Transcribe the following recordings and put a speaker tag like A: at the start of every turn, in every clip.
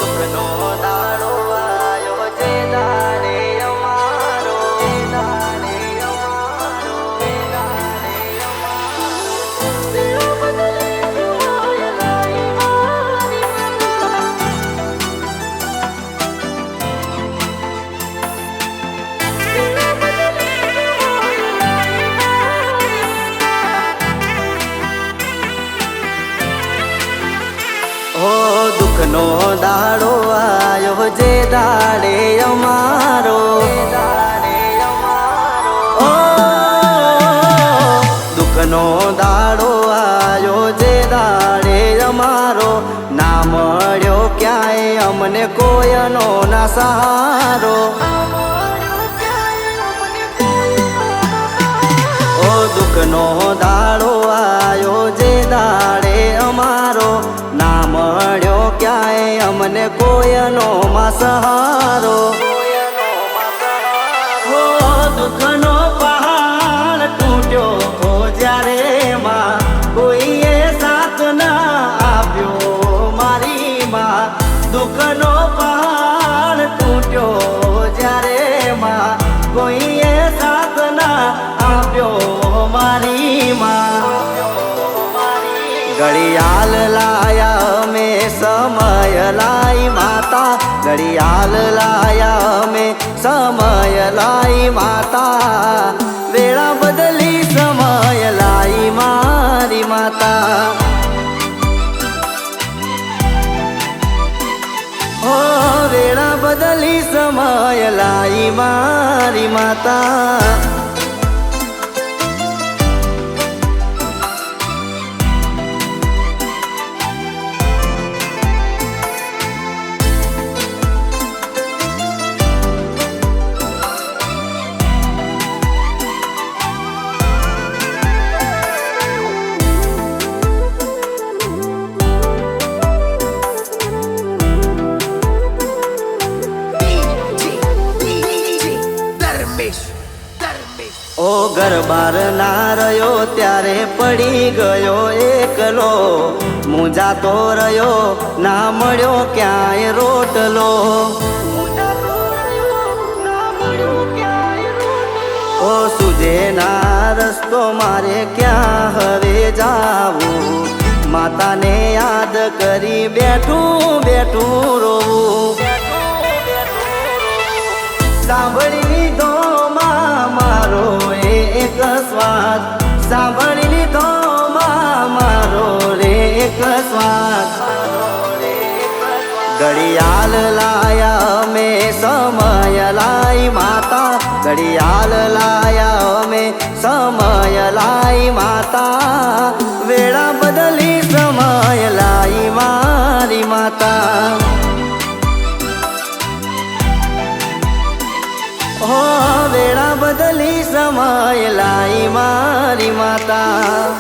A: દુઃખનો દાડો આયો જે દાડે અમારો દાડે અમારો દાડે દુઃખનો દાડો આયો જે દાડે અમારો દુઃખનો દાડો આયો જે દાડે અમારો ના મળ્યો ક્યાંય અમને કોઈનો ના સહારો દુઃખનો દાડો આયો જે દાડે અમારો ના મળ્યો ક્યાંય અમને કોઈનો માં સહારો દુઃખનો પહાડ તૂટ્યો જ્યારે માં કોઈએ સાથ ના આપ્યો મારી માં દુઃખનો પહાડ તૂટ્યો જ્યારે માં કોઈએ સાથ ના આપ્યો મારી માં ઘડિયાળ લાયા મેં સમય લાઈ માતા ઘડિયાળ લાયા મેં સમય લાઈ માતા વેળા બદલી સમય લાઈ મારી માતા ઓ વેળા બદલી સમય લાઈ મારી માતા ઓ ઘર બાર ના રહ્યો ત્યારે પડી ગયો એકલો મુંજાતો રહ્યો ના મળ્યો ક્યાંય રોટલો ઓ સુજે ના રસ્તો મારે ક્યાં હવે જાવું માતાને યાદ કરી બેઠું બેઠું રોવું સાંભળી લીધો મારો એક સ્વાદ સાંભળી લીધો મારો રે એક સ્વાદ ઘડિયાળ લાયા મેં સમય લાઈ માતા ઘડિયાળ લાયા મેં સમય લાઈ માતા વેળા બદલી સમય લાઈ મારી માતા હો વેળા બદલી સમય લાઈ મારી માતા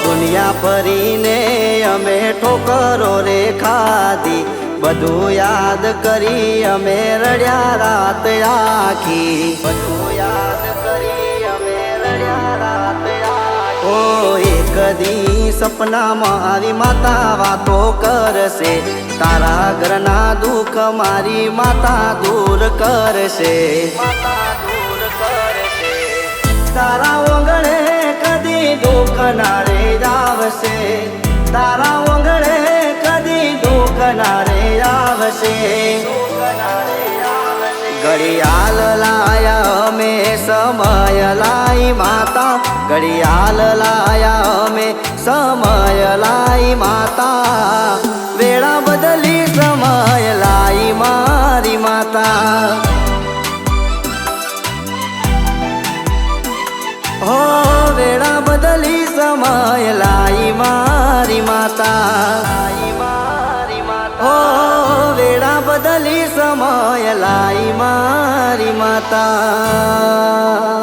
A: દુનિયા ફરીને અમે ઠોકરો રે ખાધી બધું યાદ કરી અમે રડ્યા રાત આખી બધું યાદ કરી અમે રડ્યા રાત આખી ઓ એક દી સપનામાં આવી માતા વાતો કરશે તારા ઘરના દુઃખ મારી માતા દૂર કરશે માતા દૂર કરશે તારા ઓગણે કદી દુઃખ ના રે આવશે તારા ઓગણે કદી દુઃખ ના રે આવશે ઘડિયાળ લાયા મેં સમય લાઈ માતા ઘડિયાળ લાયા મેં સમય લાઈ માતા વેળા બદલી સમય લાઈ મારી માતા હો વેળા બદલી સમય લાઈ મારી માતા હો વેળા બદલી સમય લાઈ મારી માતા.